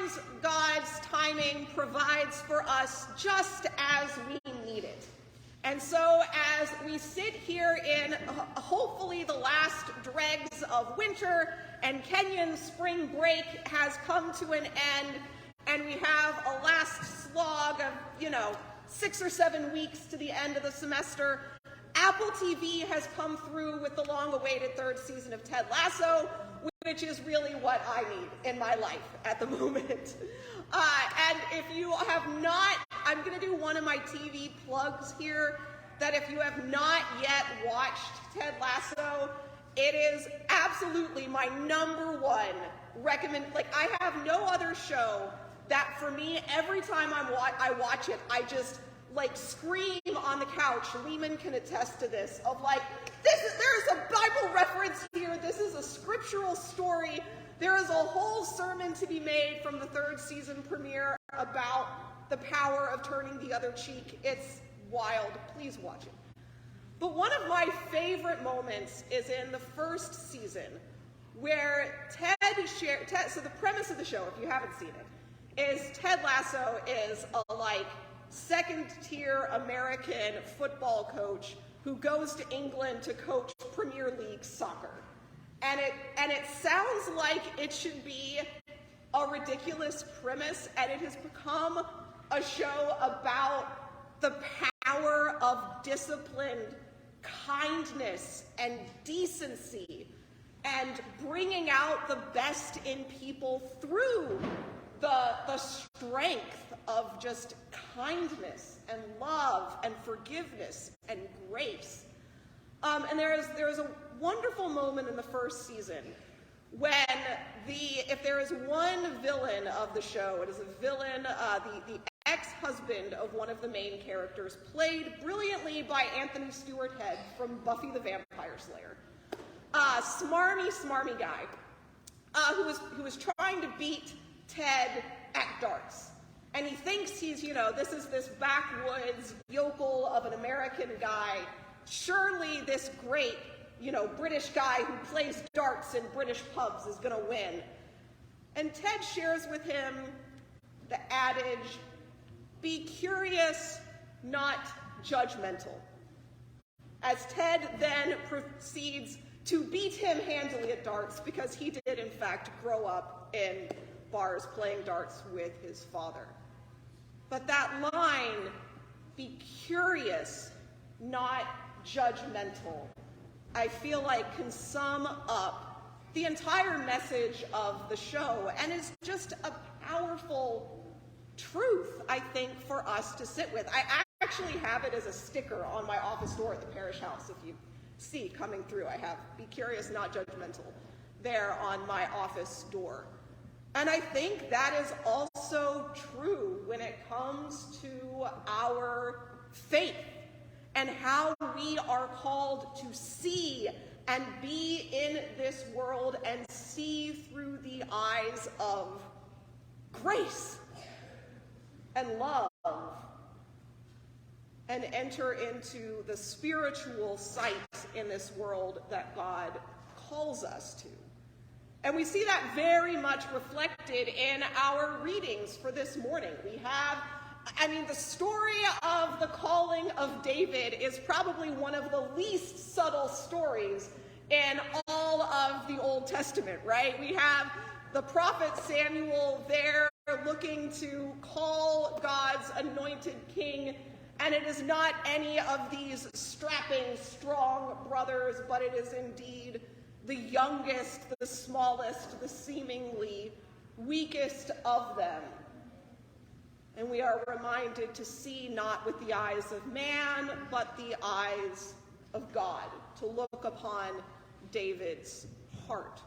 sometimes God's timing provides for us just as we need it. And so as we sit here in hopefully the last dregs of winter and Kenyan spring break has come to an end and we have a last slog of, 6 or 7 weeks to the end of the semester, Apple TV has come through with the long-awaited third season of Ted Lasso, which is really what I need in my life at the moment. And if you have not, I'm going to do one of my TV plugs here, that if you have not yet watched Ted Lasso, it is absolutely my #1 recommend. Like, I have no other show that for me, every time I watch it, I just scream on the couch. Lehman can attest to this, of there's a Bible reference here, this is a scriptural story, there is a whole sermon to be made from the third season premiere about the power of turning the other cheek. It's wild. Please watch it. But one of my favorite moments is in the first season, where so the premise of the show, if you haven't seen it, is Ted Lasso is a second-tier American football coach who goes to England to coach Premier League soccer. And it sounds like it should be a ridiculous premise, and it has become a show about the power of disciplined kindness and decency and bringing out the best in people through the strength of just kindness and love and forgiveness and grace. And there is a wonderful moment in the first season when if there is one villain of the show, it is a villain, the ex-husband of one of the main characters, played brilliantly by Anthony Stewart Head from Buffy the Vampire Slayer. Smarmy guy, who was trying to beat Ted at darts. And he thinks he's, this is this backwoods yokel of an American guy. Surely this great, British guy who plays darts in British pubs is going to win. And Ted shares with him the adage, be curious, not judgmental. As Ted then proceeds to beat him handily at darts, because he did in fact grow up in bars playing darts with his father. But that line, be curious, not judgmental, I feel like can sum up the entire message of the show, and is just a powerful truth, I think, for us to sit with. I actually have it as a sticker on my office door at the parish house. If you see coming through, I have be curious, not judgmental there on my office door. And I think that is also true when it comes to our faith and how we are called to see and be in this world and see through the eyes of grace and love and enter into the spiritual sight in this world that God calls us to. And we see that very much reflected in our readings for this morning. We have, the story of the calling of David is probably one of the least subtle stories in all of the Old Testament, right? We have the prophet Samuel there looking to call God's anointed king, and it is not any of these strapping, strong brothers, but it is indeed the youngest, the smallest, the seemingly weakest of them. And we are reminded to see not with the eyes of man, but the eyes of God, to look upon David's heart.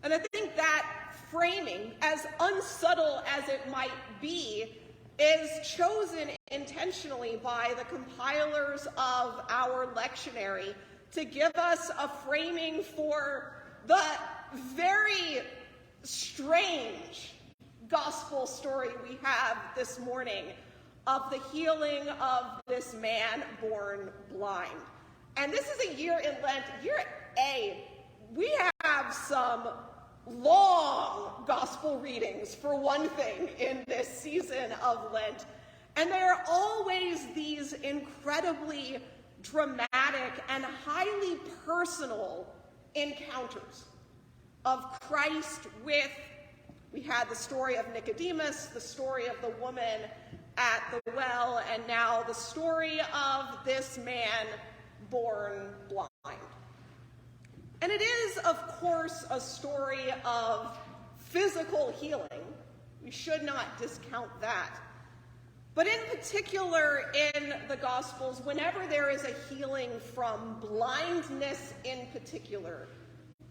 And I think that framing, as unsubtle as it might be, is chosen intentionally by the compilers of our lectionary to give us a framing for the very strange gospel story we have this morning of the healing of this man born blind. And this is a year in Lent, year A, we have some long gospel readings, for one thing, in this season of Lent. And there are always these incredibly dramatic and highly personal encounters of Christ with, we had the story of Nicodemus, the story of the woman at the well, and now the story of this man born blind. And it is, of course, a story of physical healing. We should not discount that. But in particular, in the Gospels, whenever there is a healing from blindness in particular,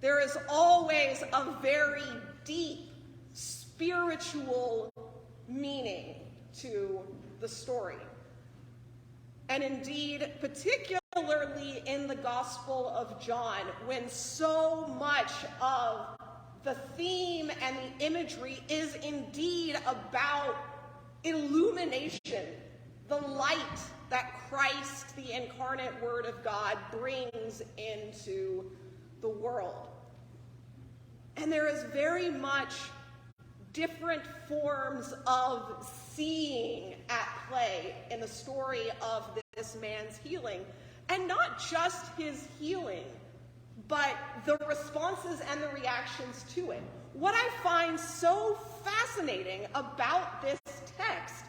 there is always a very deep spiritual meaning to the story. And indeed, particularly in the Gospel of John, when so much of the theme and the imagery is indeed about illumination, the light that Christ, the incarnate Word of God, brings into the world. And there is very much different forms of seeing at play in the story of this man's healing. And not just his healing, but the responses and the reactions to it. What I find so fascinating about this text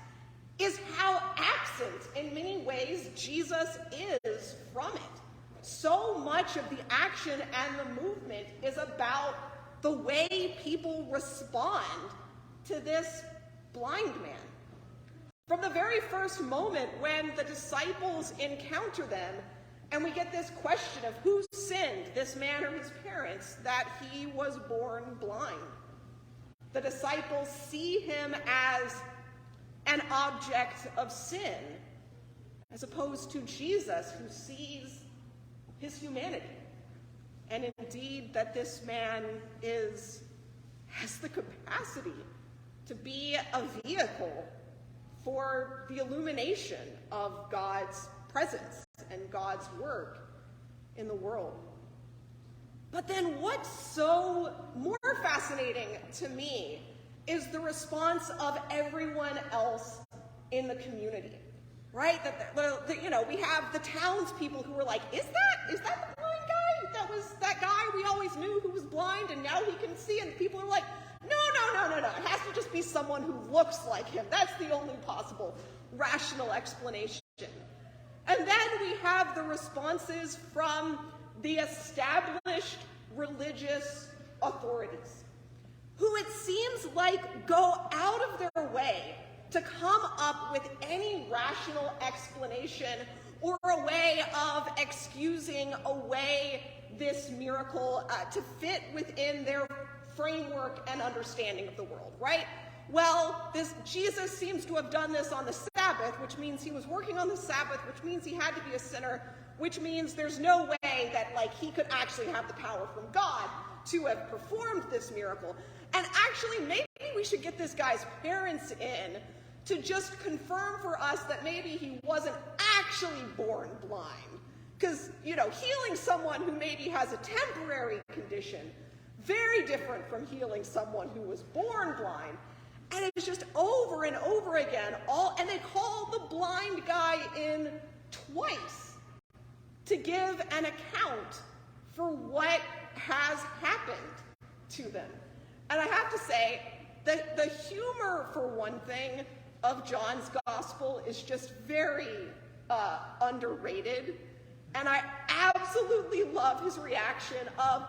is how absent, in many ways, Jesus is from it. So much of the action and the movement is about the way people respond to this blind man. From the very first moment when the disciples encounter them, and we get this question of who sinned, this man or his parents, that he was born blind. The disciples see him as an object of sin, as opposed to Jesus, who sees his humanity. And indeed, that this man has the capacity to be a vehicle for the illumination of God's presence and God's work in the world. But then what's so more fascinating to me is the response of everyone else in the community, right? We have the townspeople who were like, is that the blind guy? That was that guy we always knew who was blind and now he can see? And people are like, no. It has to just be someone who looks like him. That's the only possible rational explanation. And then we have the responses from the established religious authorities, who it seems like go out of their way to come up with any rational explanation or a way of excusing away this miracle to fit within their framework and understanding of the world, right? Well, Jesus seems to have done this on the Sabbath, which means he was working on the Sabbath, which means he had to be a sinner, which means there's no way that he could actually have the power from God to have performed this miracle. And actually, maybe we should get this guy's parents in to just confirm for us that maybe he wasn't actually born blind. Because, healing someone who maybe has a temporary condition, very different from healing someone who was born blind. And it's just over and over again, and they call the blind guy in twice to give an account for what has happened to them. And I have to say that the humor, for one thing, of John's gospel is just very underrated. And I absolutely love his reaction of,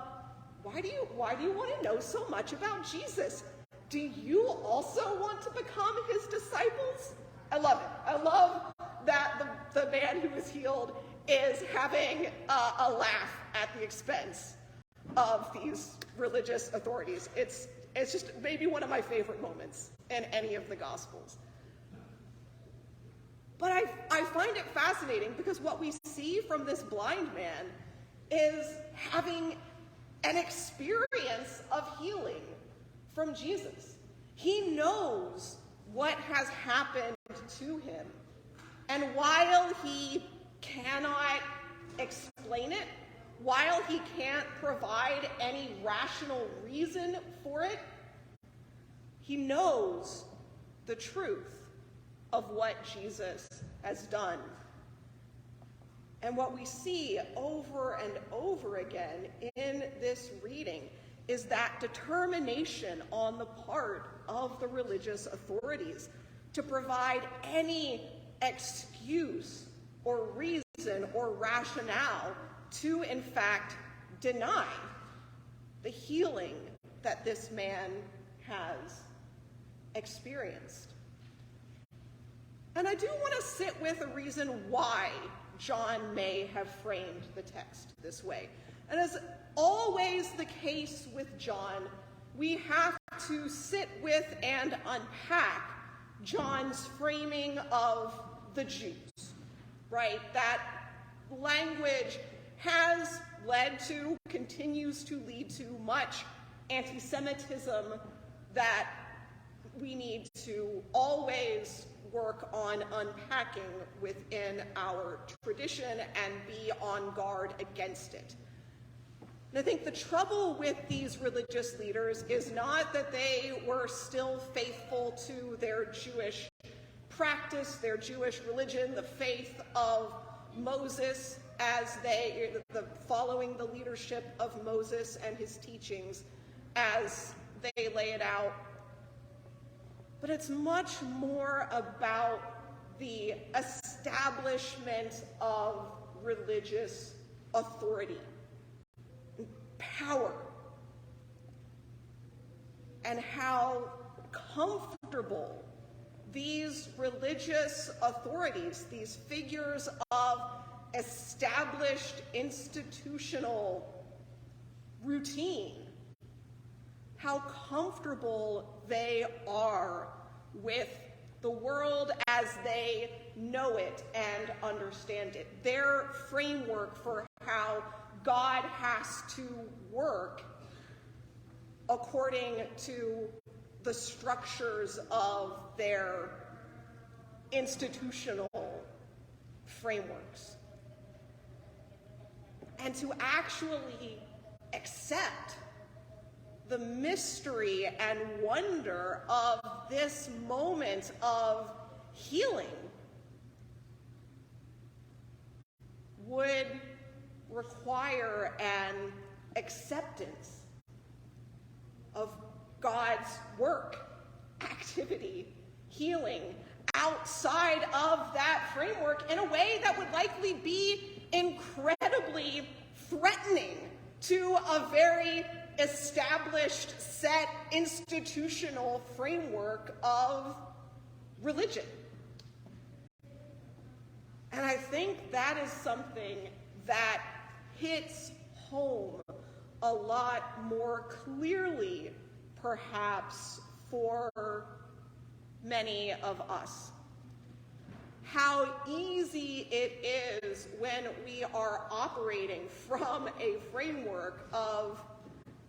why do you want to know so much about Jesus? Do you also want to become his disciples? I love it. I love that the man who is healed is having a laugh at the expense of these religious authorities. It's just maybe one of my favorite moments in any of the Gospels. But I find it fascinating because what we see from this blind man is having an experience of healing from Jesus. He knows what has happened to him. And while he cannot explain it while he can't provide any rational reason for it, he knows the truth of what Jesus has done. And what we see over and over again in this reading is that determination on the part of the religious authorities to provide any excuse or reason or rationale to, in fact, deny the healing that this man has experienced. And I do want to sit with a reason why John may have framed the text this way. And as always the case with John, we have to sit with and unpack John's framing of the Jews, right? That language has led to, continues to lead to much anti-Semitism that we need to always work on unpacking within our tradition and be on guard against it. And I think the trouble with these religious leaders is not that they were still faithful to their Jewish practice, their Jewish religion, the faith of Moses, as following the leadership of Moses and his teachings as they lay it out. But it's much more about the establishment of religious authority, power, and how comfortable these religious authorities, these figures of established institutional routine, how comfortable they are with the world as they know it and understand it. Their framework for how God has to work according to the structures of their institutional frameworks. And to actually accept the mystery and wonder of this moment of healing would require an acceptance of God's work, activity, healing outside of that framework in a way that would likely be incredibly threatening to a very established, set, institutional framework of religion. And I think that is something that hits home a lot more clearly, perhaps, for many of us. How easy it is when we are operating from a framework of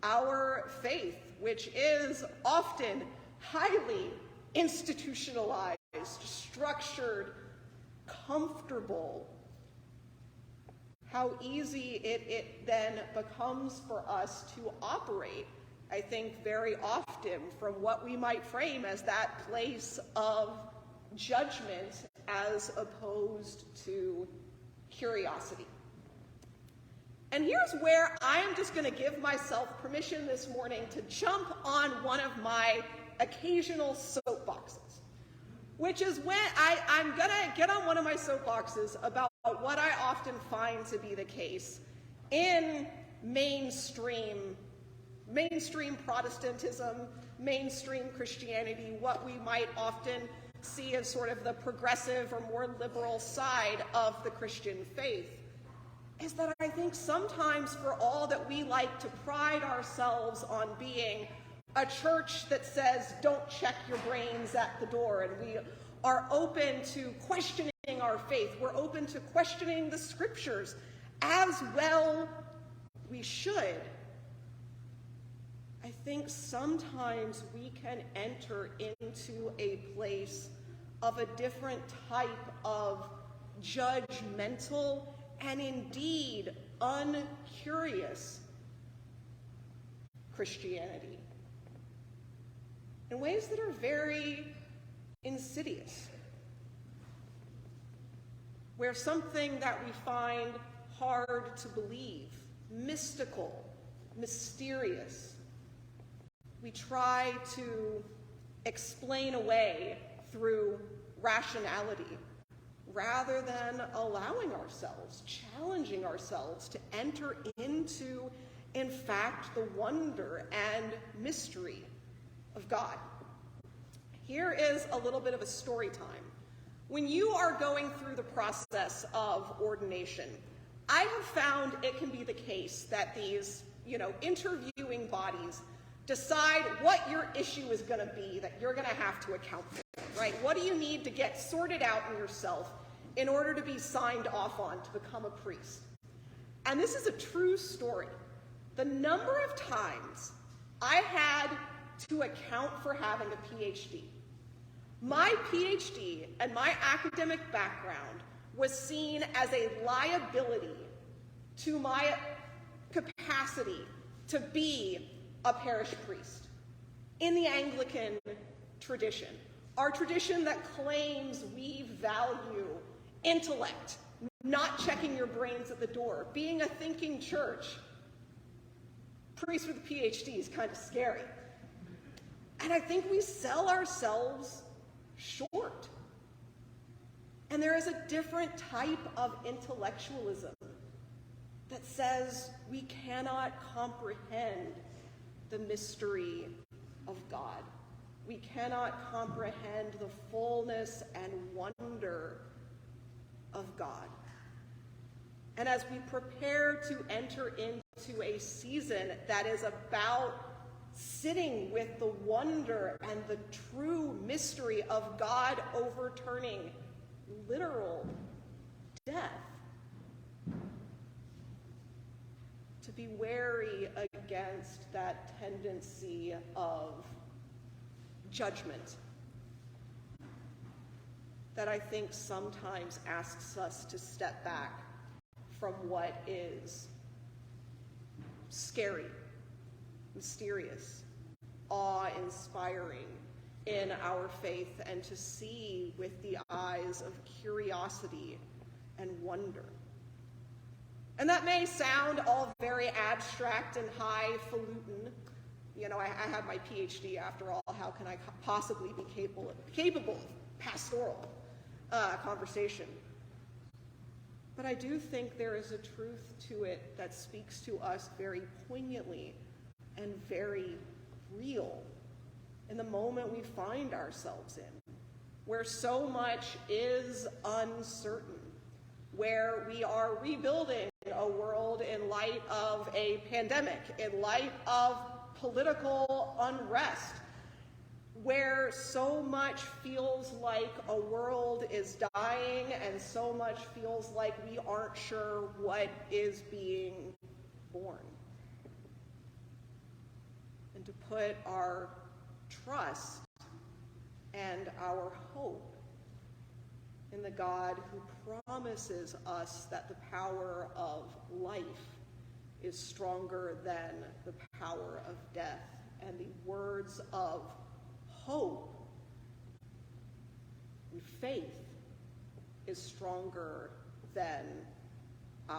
our faith, which is often highly institutionalized, structured, comfortable. How easy it then becomes for us to operate, I think, very often from what we might frame as that place of judgment as opposed to curiosity. And here's where I am just going to give myself permission this morning to jump on one of my occasional soapboxes, which is when I'm going to get on one of my soapboxes about what I often find to be the case in mainstream Protestantism, mainstream Christianity, what we might often see as sort of the progressive or more liberal side of the Christian faith, is that I think sometimes, for all that we like to pride ourselves on being a church that says, don't check your brains at the door, and we are open to questioning our faith, we're open to questioning the scriptures, as well we should. I think sometimes we can enter into a place of a different type of judgmental and indeed uncurious Christianity in ways that are very insidious, where something that we find hard to believe, mystical, mysterious, we try to explain away through rationality, rather than allowing ourselves, challenging ourselves to enter into, in fact, the wonder and mystery of God. Here is a little bit of a story time. When you are going through the process of ordination, I have found it can be the case that these, interviewing bodies decide what your issue is going to be that you're going to have to account for, right? What do you need to get sorted out in yourself in order to be signed off on to become a priest? And this is a true story. The number of times I had to account for having a PhD. My PhD and my academic background was seen as a liability to my capacity to be a parish priest. In the Anglican tradition, our tradition that claims we value intellect, not checking your brains at the door, being a thinking church, priest with a PhD is kind of scary. And I think we sell ourselves short. And there is a different type of intellectualism that says we cannot comprehend the mystery of God. We cannot comprehend the fullness and wonder of God. And as we prepare to enter into a season that is about sitting with the wonder and the true mystery of God overturning literal death, to be wary against that tendency of judgment that I think sometimes asks us to step back from what is scary, mysterious, awe-inspiring in our faith, and to see with the eyes of curiosity and wonder. And that may sound all very abstract and highfalutin. I have my PhD after all. How can I possibly be capable of pastoral conversation? But I do think there is a truth to it that speaks to us very poignantly and very real in the moment we find ourselves in, where so much is uncertain, where we are rebuilding a world in light of a pandemic, in light of political unrest, where so much feels like a world is dying and so much feels like we aren't sure what is being born. And to put our trust and our hope in the God who promises us that the power of life is stronger than the power of death, and the words of hope and faith is stronger than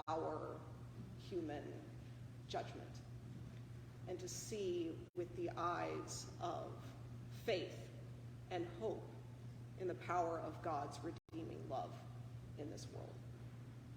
our human judgment. And to see with the eyes of faith and hope in the power of God's redeeming love in this world.